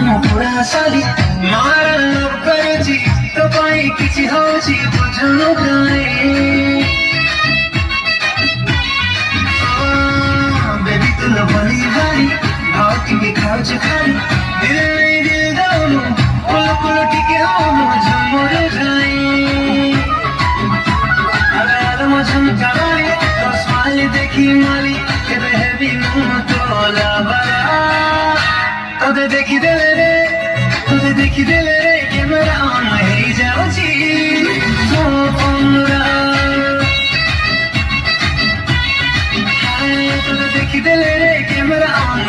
ପୁରା ସାଲି ମାର ଲଭ କରୁଛି ତୋ ପାଇଁ କିଛି ହଉଛି ବୁଝୁନୁ କାଇଁ ବେବି ତୁ ଲଭଲି ଭାରି ଆଉ ଟିକେ ଖାଉଛୁ ଖାଲି ଦିଲ ନେଇ ଦିଲ ଦଉନୁ କୁଲ କୁଲ ଟିକେ ହଉନୁ ଝୁମୁରୁ ଯାଇ ଆଗାର ମୋ ଝୁମକାରେ ତୋ ସ୍ମାଇଲ୍ ଦେଖି ମାଲି କେବେ ହେବି ମୁଁ ତୋ ଲାବାରା ତୋତେ ଦେଖିଦେଲେ ରେ କ୍ୟାମେରା ଅନ୍ ହେଇଯାଉଛି ମୋ ଫୋନର ତୋତେ ଦେଖିଦେଲେ ରେ କ୍ୟାମେରା ଅନ୍